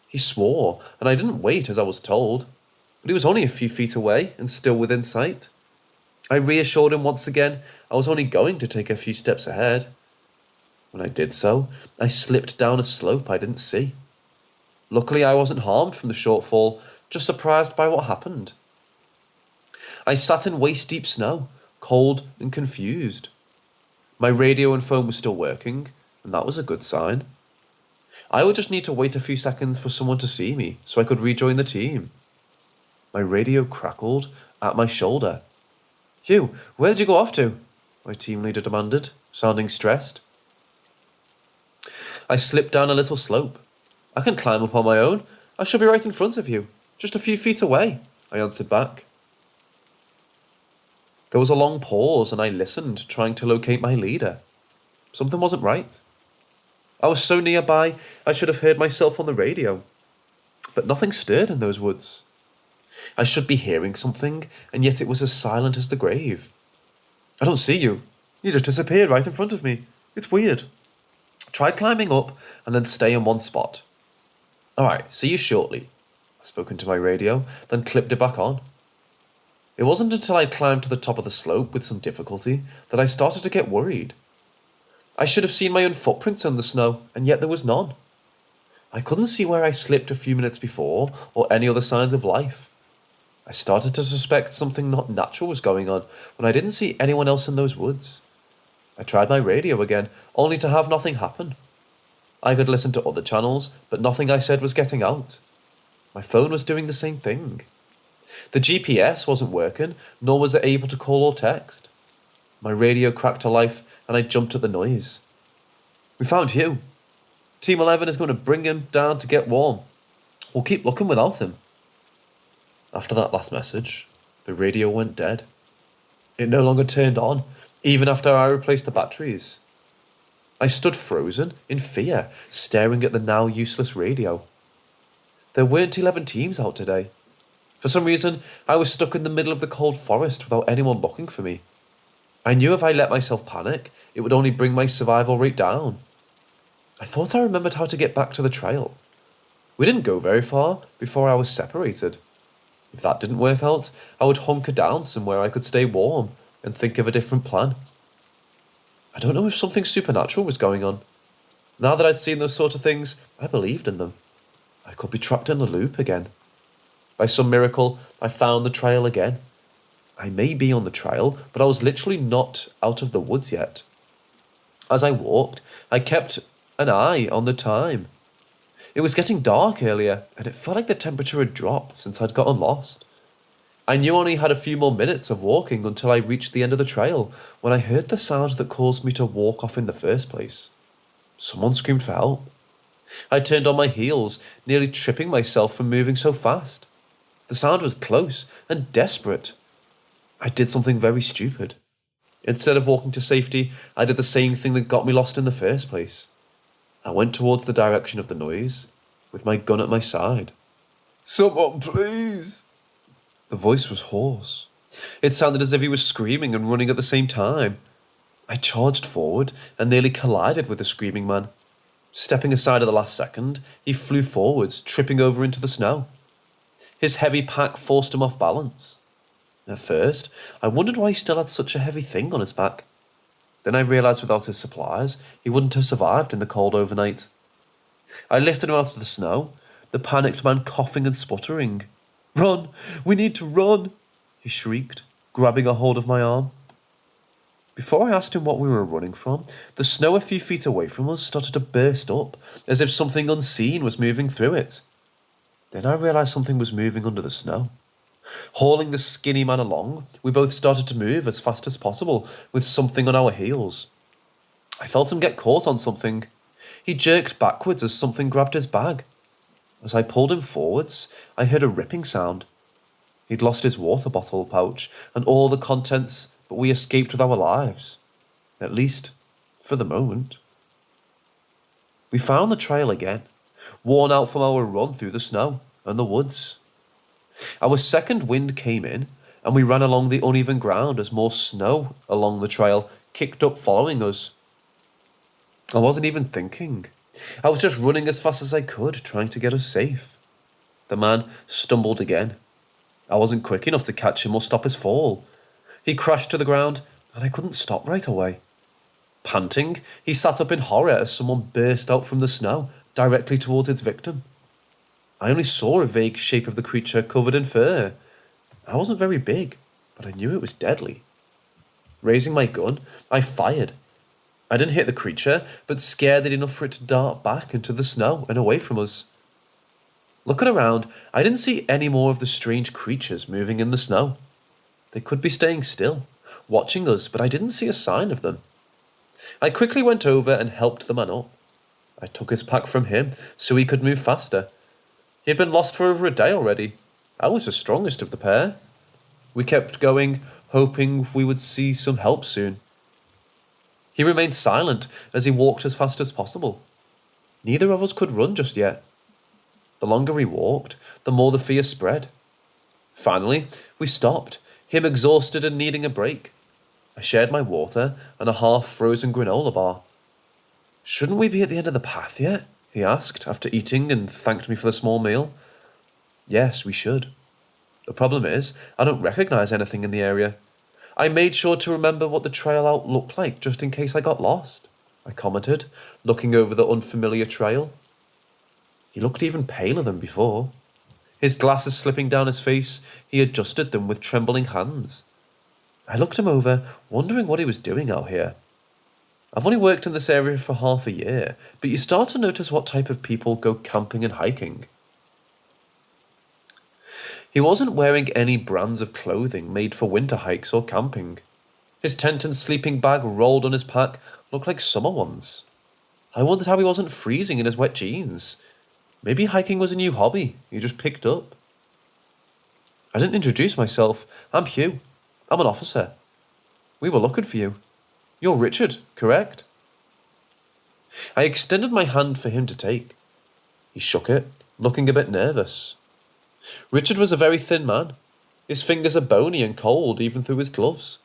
He swore, and I didn't wait as I was told, but he was only a few feet away and still within sight. I reassured him once again I was only going to take a few steps ahead. When I did so, I slipped down a slope I didn't see. Luckily, I wasn't harmed from the short fall, just surprised by what happened. I sat in waist-deep snow, cold and confused. My radio and phone were still working, and that was a good sign. I would just need to wait a few seconds for someone to see me so I could rejoin the team. My radio crackled at my shoulder. Hugh, where did you go off to? My team leader demanded, sounding stressed. I slipped down a little slope. I can climb up on my own. I should be right in front of you, just a few feet away, I answered back. There was a long pause and I listened, trying to locate my leader. Something wasn't right. I was so nearby, I should have heard myself on the radio. But nothing stirred in those woods. I should be hearing something, and yet it was as silent as the grave. I don't see you. You just disappeared right in front of me. It's weird. Try climbing up and then stay in one spot. All right, see you shortly. I spoke into my radio, then clipped it back on. It wasn't until I climbed to the top of the slope with some difficulty that I started to get worried. I should have seen my own footprints in the snow, and yet there was none. I couldn't see where I slipped a few minutes before or any other signs of life. I started to suspect something not natural was going on when I didn't see anyone else in those woods. I tried my radio again, only to have nothing happen. I could listen to other channels, but nothing I said was getting out. My phone was doing the same thing. The GPS wasn't working, nor was it able to call or text. My radio cracked to life, and I jumped at the noise. We found Hugh. Team 11 is going to bring him down to get warm. We'll keep looking without him. After that last message, the radio went dead. It no longer turned on, even after I replaced the batteries. I stood frozen, in fear, staring at the now useless radio. There weren't 11 teams out today. For some reason, I was stuck in the middle of the cold forest without anyone looking for me. I knew if I let myself panic, it would only bring my survival rate down. I thought I remembered how to get back to the trail. We didn't go very far before I was separated. If that didn't work out, I would hunker down somewhere I could stay warm and think of a different plan. I don't know if something supernatural was going on. Now that I'd seen those sort of things, I believed in them. I could be trapped in the loop again. By some miracle, I found the trail again. I may be on the trail, but I was literally not out of the woods yet. As I walked, I kept an eye on the time. It was getting dark earlier, and it felt like the temperature had dropped since I'd gotten lost. I knew I only had a few more minutes of walking until I reached the end of the trail, when I heard the sound that caused me to walk off in the first place. Someone screamed for help. I turned on my heels, nearly tripping myself from moving so fast. The sound was close and desperate. I did something very stupid. Instead of walking to safety, I did the same thing that got me lost in the first place. I went towards the direction of the noise, with my gun at my side. "Someone, please!" The voice was hoarse. It sounded as if he was screaming and running at the same time. I charged forward and nearly collided with the screaming man. Stepping aside at the last second, he flew forwards, tripping over into the snow. His heavy pack forced him off balance. At first, I wondered why he still had such a heavy thing on his back. Then I realised without his supplies, he wouldn't have survived in the cold overnight. I lifted him out of the snow, the panicked man coughing and sputtering. "Run! We need to run!" he shrieked, grabbing a hold of my arm. Before I asked him what we were running from, the snow a few feet away from us started to burst up, as if something unseen was moving through it. Then I realised something was moving under the snow. Hauling the skinny man along, we both started to move as fast as possible, with something on our heels. I felt him get caught on something. He jerked backwards as something grabbed his bag. As I pulled him forwards, I heard a ripping sound. He'd lost his water bottle pouch and all the contents, but we escaped with our lives. At least, for the moment. We found the trail again, worn out from our run through the snow and the woods. Our second wind came in, and we ran along the uneven ground as more snow along the trail kicked up following us. I wasn't even thinking. I was just running as fast as I could, trying to get us safe. The man stumbled again. I wasn't quick enough to catch him or stop his fall. He crashed to the ground, and I couldn't stop right away. Panting, he sat up in horror as someone burst out from the snow, directly towards its victim. I only saw a vague shape of the creature covered in fur. I wasn't very big, but I knew it was deadly. Raising my gun, I fired. I didn't hit the creature, but scared it enough for it to dart back into the snow and away from us. Looking around, I didn't see any more of the strange creatures moving in the snow. They could be staying still, watching us, but I didn't see a sign of them. I quickly went over and helped the man up. I took his pack from him so he could move faster. He had been lost for over a day already. I was the strongest of the pair. We kept going, hoping we would see some help soon. He remained silent as he walked as fast as possible. Neither of us could run just yet. The longer we walked, the more the fear spread. Finally, we stopped, him exhausted and needing a break. I shared my water and a half-frozen granola bar. "Shouldn't we be at the end of the path yet?" he asked, after eating and thanked me for the small meal. "Yes, we should. The problem is, I don't recognize anything in the area. I made sure to remember what the trail out looked like just in case I got lost," I commented, looking over the unfamiliar trail. He looked even paler than before. His glasses slipping down his face, he adjusted them with trembling hands. I looked him over, wondering what he was doing out here. I've only worked in this area for half a year, but you start to notice what type of people go camping and hiking. He wasn't wearing any brands of clothing made for winter hikes or camping. His tent and sleeping bag rolled on his pack looked like summer ones. I wondered how he wasn't freezing in his wet jeans. Maybe hiking was a new hobby you just picked up. I didn't introduce myself. I'm Hugh. I'm an officer. We were looking for you. You're Richard, correct? I extended my hand for him to take. He shook it, looking a bit nervous. Richard was a very thin man. His fingers are bony and cold, even through his gloves.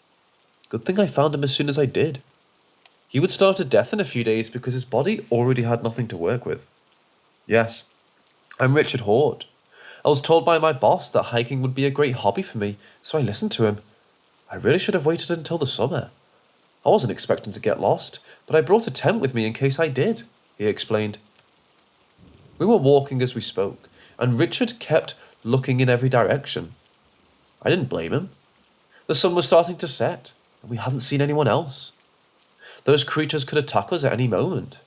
Good thing I found him as soon as I did. He would starve to death in a few days because his body already had nothing to work with. Yes, I'm Richard Horde. I was told by my boss that hiking would be a great hobby for me, so I listened to him. I really should have waited until the summer. I wasn't expecting to get lost, but I brought a tent with me in case I did, he explained. We were walking as we spoke, and Richard kept looking in every direction. I didn't blame him. The sun was starting to set, and we hadn't seen anyone else. Those creatures could attack us at any moment.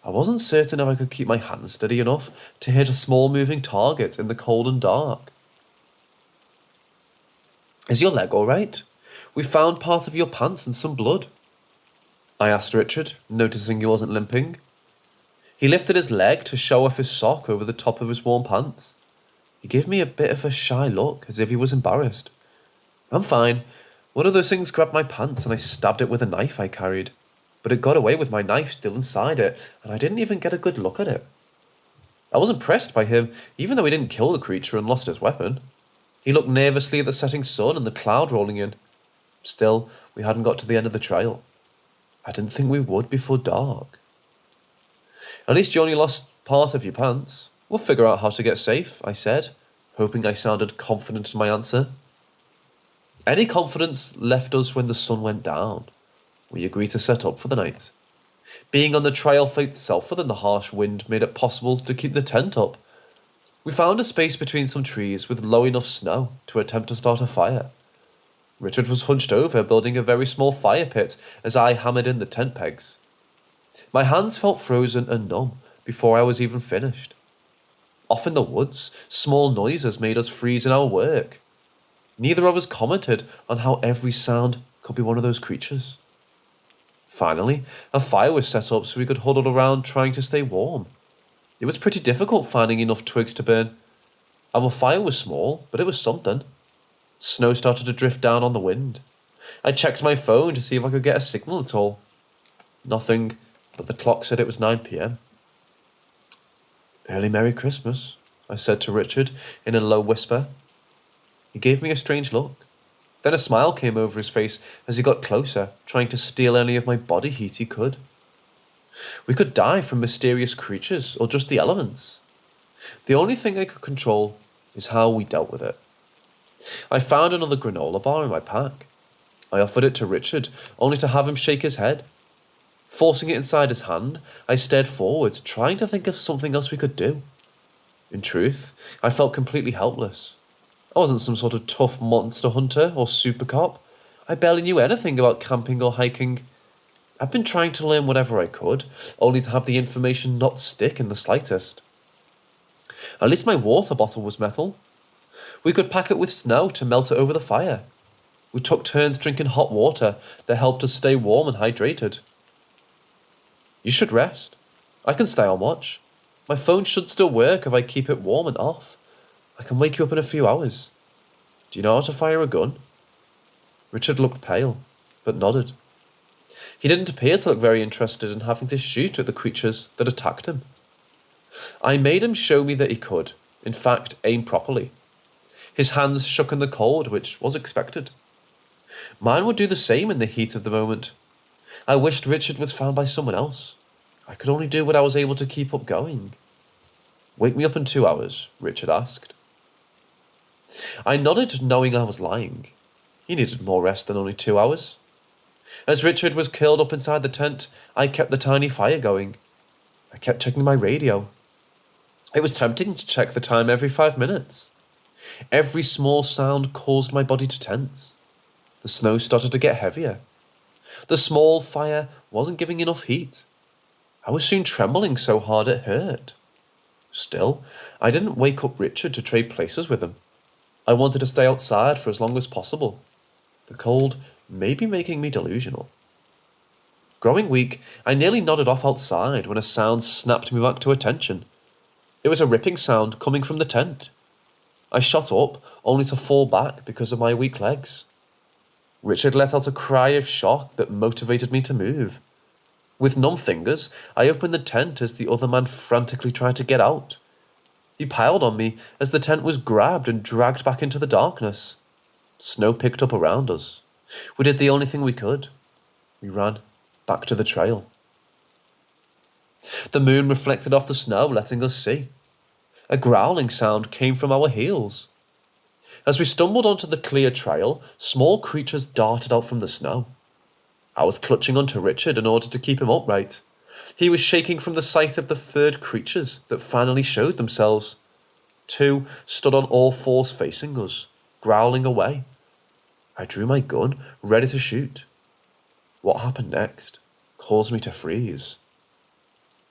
I wasn't certain if I could keep my hands steady enough to hit a small moving target in the cold and dark. Is your leg all right? We found part of your pants and some blood. I asked Richard, noticing he wasn't limping. He lifted his leg to show off his sock over the top of his warm pants. He gave me a bit of a shy look, as if he was embarrassed. I'm fine. One of those things grabbed my pants and I stabbed it with a knife I carried. But it got away with my knife still inside it, and I didn't even get a good look at it. I was impressed by him, even though he didn't kill the creature and lost his weapon. He looked nervously at the setting sun and the cloud rolling in. Still, we hadn't got to the end of the trail. I didn't think we would before dark. At least you only lost part of your pants. We'll figure out how to get safe, I said, hoping I sounded confident in my answer. Any confidence left us when the sun went down. We agreed to set up for the night. Being on the trail felt sulphur than the harsh wind made it possible to keep the tent up. We found a space between some trees with low enough snow to attempt to start a fire. Richard was hunched over, building a very small fire pit as I hammered in the tent pegs. My hands felt frozen and numb before I was even finished. Off in the woods, small noises made us freeze in our work. Neither of us commented on how every sound could be one of those creatures. Finally, a fire was set up so we could huddle around trying to stay warm. It was pretty difficult finding enough twigs to burn. Our fire was small, but it was something. Snow started to drift down on the wind. I checked my phone to see if I could get a signal at all. Nothing, but the clock said it was 9 p.m. Early Merry Christmas, I said to Richard in a low whisper. He gave me a strange look. Then a smile came over his face as he got closer, trying to steal any of my body heat he could. We could die from mysterious creatures or just the elements. The only thing I could control is how we dealt with it. I found another granola bar in my pack. I offered it to Richard, only to have him shake his head. Forcing it inside his hand, I stared forwards, trying to think of something else we could do. In truth, I felt completely helpless. I wasn't some sort of tough monster hunter or super cop. I barely knew anything about camping or hiking. I'd been trying to learn whatever I could, only to have the information not stick in the slightest. At least my water bottle was metal. We could pack it with snow to melt it over the fire. We took turns drinking hot water that helped us stay warm and hydrated. You should rest. I can stay on watch. My phone should still work if I keep it warm and off. I can wake you up in a few hours. Do you know how to fire a gun? Richard looked pale, but nodded. He didn't appear to look very interested in having to shoot at the creatures that attacked him. I made him show me that he could, in fact, aim properly. His hands shook in the cold, which was expected. Mine would do the same in the heat of the moment. I wished Richard was found by someone else. I could only do what I was able to keep up going. Wake me up in 2 hours, Richard asked. I nodded, knowing I was lying. He needed more rest than only 2 hours. As Richard was curled up inside the tent, I kept the tiny fire going. I kept checking my radio. It was tempting to check the time every 5 minutes. Every small sound caused my body to tense. The snow started to get heavier. The small fire wasn't giving enough heat. I was soon trembling so hard it hurt. Still, I didn't wake up Richard to trade places with him. I wanted to stay outside for as long as possible. The cold may be making me delusional. Growing weak, I nearly nodded off outside when a sound snapped me back to attention. It was a ripping sound coming from the tent. I shot up, only to fall back because of my weak legs. Richard let out a cry of shock that motivated me to move. With numb fingers, I opened the tent as the other man frantically tried to get out. He piled on me as the tent was grabbed and dragged back into the darkness. Snow picked up around us. We did the only thing we could. We ran back to the trail. The moon reflected off the snow, letting us see. A growling sound came from our heels. As we stumbled onto the clear trail, small creatures darted out from the snow. I was clutching onto Richard in order to keep him upright. He was shaking from the sight of the third creatures that finally showed themselves. 2 stood on all fours facing us, growling away. I drew my gun, ready to shoot. What happened next caused me to freeze.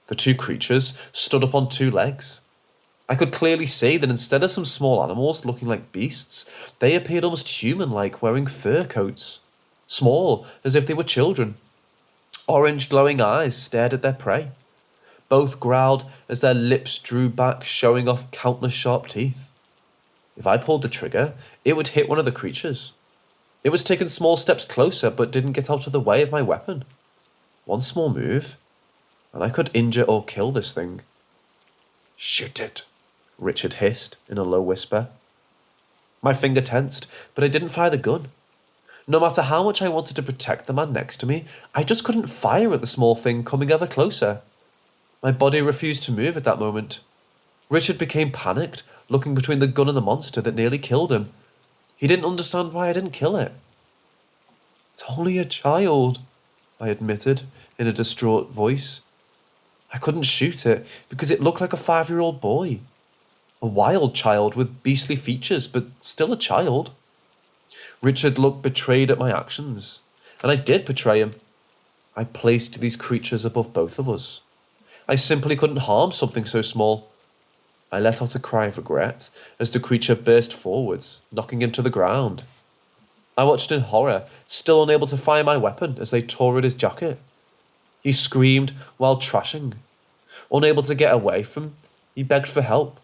The 2 creatures stood up on 2 legs. I could clearly see that instead of some small animals looking like beasts, they appeared almost human-like, wearing fur coats. Small, as if they were children. Orange glowing eyes stared at their prey. Both growled as their lips drew back, showing off countless sharp teeth. If I pulled the trigger, it would hit one of the creatures. It was taking small steps closer, but didn't get out of the way of my weapon. One small move, and I could injure or kill this thing. "Shoot it," Richard hissed in a low whisper. My finger tensed, but I didn't fire the gun. No matter how much I wanted to protect the man next to me, I just couldn't fire at the small thing coming ever closer. My body refused to move at that moment. Richard became panicked, looking between the gun and the monster that nearly killed him. He didn't understand why I didn't kill it. "It's only a child," I admitted in a distraught voice. I couldn't shoot it because it looked like a 5-year-old boy. A wild child with beastly features, but still a child. Richard looked betrayed at my actions, and I did betray him. I placed these creatures above both of us. I simply couldn't harm something so small. I let out a cry of regret as the creature burst forwards, knocking him to the ground. I watched in horror, still unable to fire my weapon as they tore at his jacket. He screamed while trashing. Unable to get away from him, he begged for help.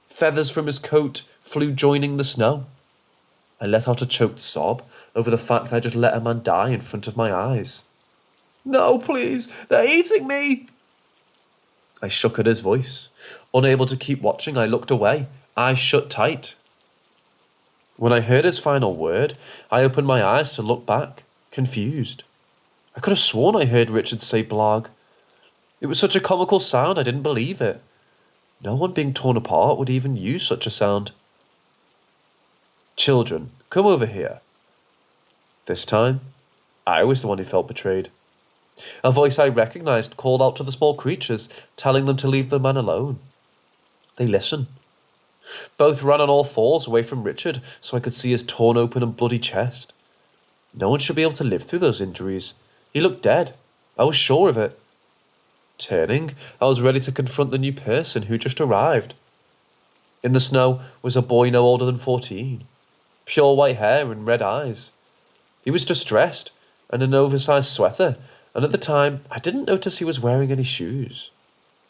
Feathers from his coat flew joining the snow. I let out a choked sob over the fact I just let a man die in front of my eyes. "No, please, they're eating me!" I shook at his voice. Unable to keep watching, I looked away, eyes shut tight. When I heard his final word, I opened my eyes to look back, confused. I could have sworn I heard Richard say blag. It was such a comical sound I didn't believe it. No one being torn apart would even use such a sound. "Children, come over here." This time, I was the one who felt betrayed. A voice I recognized called out to the small creatures, telling them to leave the man alone. They listened. Both ran on all fours away from Richard so I could see his torn open and bloody chest. No one should be able to live through those injuries. He looked dead. I was sure of it. Turning, I was ready to confront the new person who just arrived. In the snow was a boy no older than 14. Pure white hair and red eyes. He was just dressed in an oversized sweater, and at the time, I didn't notice he was wearing any shoes.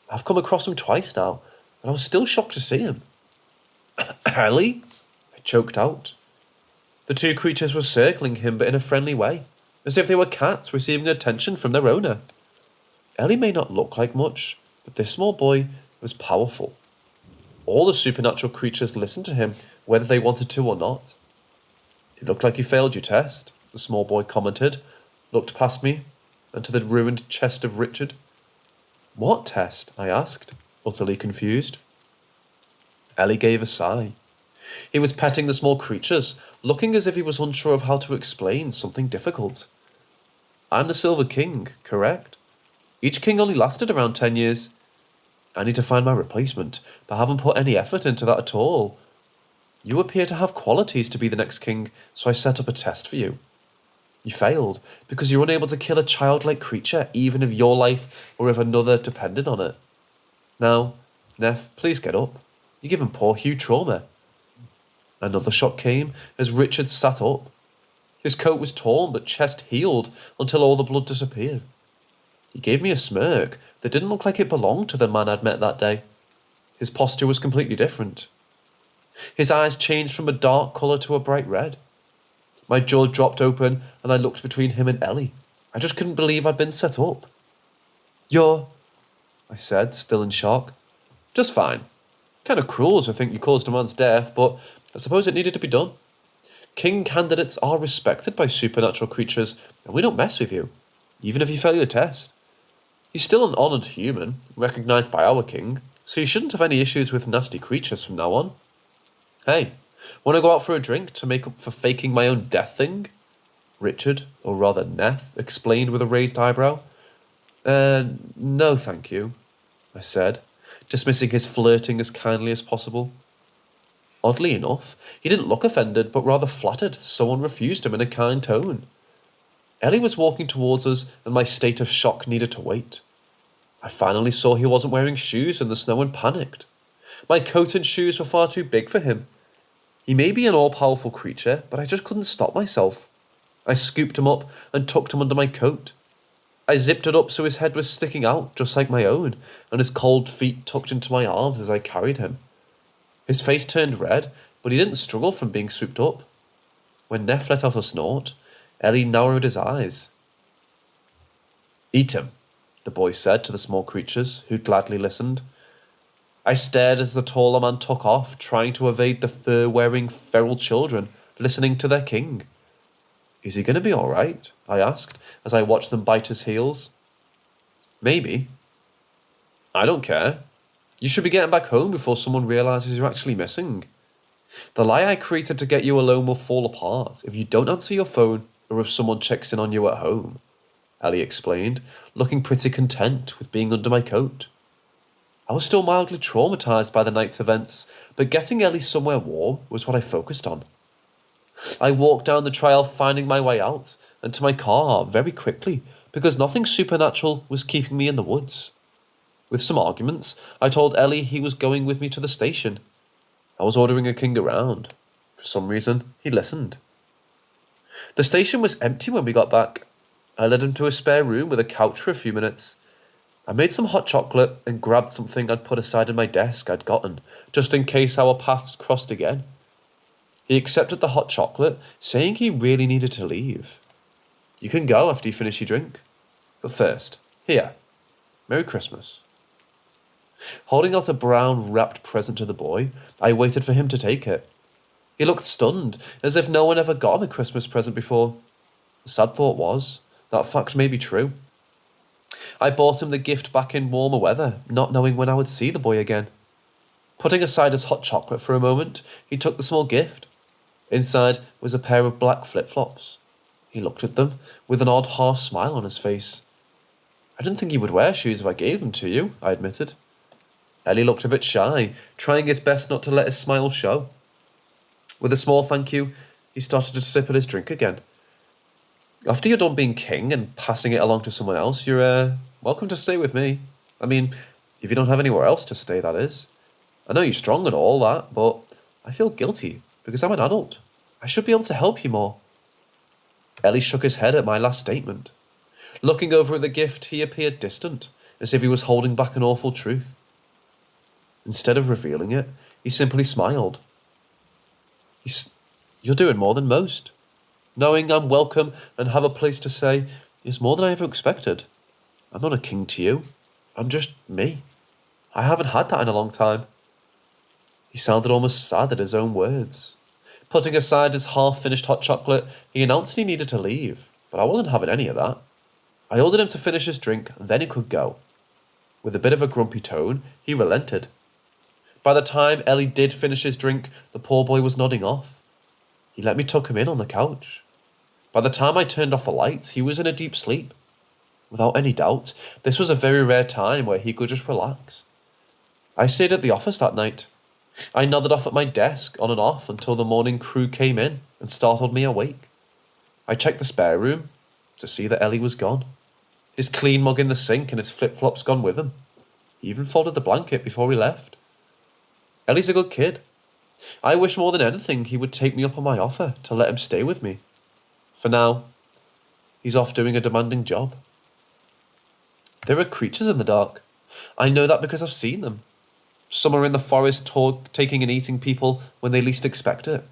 I've come across him twice now, and I was still shocked to see him. "Ellie?" I choked out. The 2 creatures were circling him, but in a friendly way, as if they were cats receiving attention from their owner. Ellie may not look like much, but this small boy was powerful. All the supernatural creatures listened to him, whether they wanted to or not. "It looked like you failed your test," the small boy commented, looked past me, and to the ruined chest of Richard. "What test?" I asked, utterly confused. Ellie gave a sigh. He was petting the small creatures, looking as if he was unsure of how to explain something difficult. "I'm the Silver King, correct? Each king only lasted around 10 years. I need to find my replacement, but I haven't put any effort into that at all. You appear to have qualities to be the next king, so I set up a test for you. You failed because you were unable to kill a childlike creature, even if your life or if another depended on it. Now, Neff, please get up. You're giving poor Hugh trauma." Another shock came as Richard sat up. His coat was torn, but chest healed until all the blood disappeared. He gave me a smirk that didn't look like it belonged to the man I'd met that day. His posture was completely different. His eyes changed from a dark colour to a bright red. My jaw dropped open and I looked between him and Ellie. I just couldn't believe I'd been set up. "You're," I said, still in shock. "Just fine. Kind of cruel to think you caused a man's death, but I suppose it needed to be done. King candidates are respected by supernatural creatures, and we don't mess with you, even if you fail your test. He's still an honoured human, recognised by our king, so you shouldn't have any issues with nasty creatures from now on. Hey, want to go out for a drink to make up for faking my own death thing?" Richard, or rather Neff, explained with a raised eyebrow. No, thank you," I said, dismissing his flirting as kindly as possible. Oddly enough, he didn't look offended, but rather flattered someone refused him in a kind tone. Ellie was walking towards us, and my state of shock needed to wait. I finally saw he wasn't wearing shoes in the snow and panicked. My coat and shoes were far too big for him. He may be an all-powerful creature, but I just couldn't stop myself. I scooped him up and tucked him under my coat. I zipped it up so his head was sticking out, just like my own, and his cold feet tucked into my arms as I carried him. His face turned red, but he didn't struggle from being swooped up. When Neff let out a snort, Ellie narrowed his eyes. "Eat him," the boy said to the small creatures, who gladly listened. I stared as the taller man took off, trying to evade the fur-wearing feral children, listening to their king. "Is he going to be all right?" I asked, as I watched them bite his heels. "Maybe. I don't care. You should be getting back home before someone realises you're actually missing. The lie I created to get you alone will fall apart if you don't answer your phone or if someone checks in on you at home," Ellie explained, looking pretty content with being under my coat. I was still mildly traumatised by the night's events, but getting Ellie somewhere warm was what I focused on. I walked down the trail, finding my way out, and to my car very quickly, because nothing supernatural was keeping me in the woods. With some arguments, I told Ellie he was going with me to the station. I was ordering a king around. For some reason, he listened. The station was empty when we got back. I led him to a spare room with a couch for a few minutes. I made some hot chocolate and grabbed something I'd put aside in my desk I'd gotten, just in case our paths crossed again. He accepted the hot chocolate, saying he really needed to leave. "You can go after you finish your drink. But first, here, Merry Christmas." Holding out a brown wrapped present to the boy, I waited for him to take it. He looked stunned, as if no one ever got him a Christmas present before. The sad thought was, that fact may be true. I bought him the gift back in warmer weather, not knowing when I would see the boy again. Putting aside his hot chocolate for a moment, he took the small gift. Inside was a pair of black flip-flops. He looked at them with an odd half smile on his face. "I didn't think you would wear shoes if I gave them to you," I admitted. Ellie looked a bit shy, trying his best not to let his smile show. With a small thank you, he started to sip at his drink again. "After you're done being king and passing it along to someone else, you're welcome to stay with me. I mean, if you don't have anywhere else to stay, that is. I know you're strong and all that, but I feel guilty because I'm an adult. I should be able to help you more." Ellie shook his head at my last statement. Looking over at the gift, he appeared distant, as if he was holding back an awful truth. Instead of revealing it, he simply smiled. "You're doing more than most. Knowing I'm welcome and have a place to stay is more than I ever expected. I'm not a king to you. I'm just me. I haven't had that in a long time." He sounded almost sad at his own words. Putting aside his half-finished hot chocolate, he announced he needed to leave, but I wasn't having any of that. I ordered him to finish his drink, then he could go. With a bit of a grumpy tone, he relented. By the time Ellie did finish his drink, the poor boy was nodding off. He let me tuck him in on the couch. By the time I turned off the lights, he was in a deep sleep. Without any doubt, this was a very rare time where he could just relax. I stayed at the office that night. I nodded off at my desk on and off until the morning crew came in and startled me awake. I checked the spare room to see that Ellie was gone. His clean mug in the sink and his flip-flops gone with him. He even folded the blanket before we left. Ellie's a good kid. I wish more than anything he would take me up on my offer to let him stay with me. For now, he's off doing a demanding job. There are creatures in the dark. I know that because I've seen them. Some are in the forest taking and eating people when they least expect it.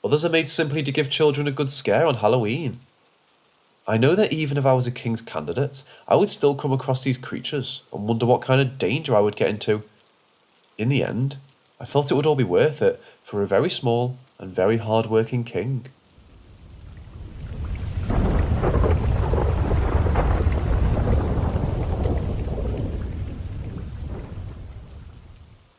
Others are made simply to give children a good scare on Halloween. I know that even if I was a king's candidate, I would still come across these creatures and wonder what kind of danger I would get into. In the end, I felt it would all be worth it for a very small and very hard-working king.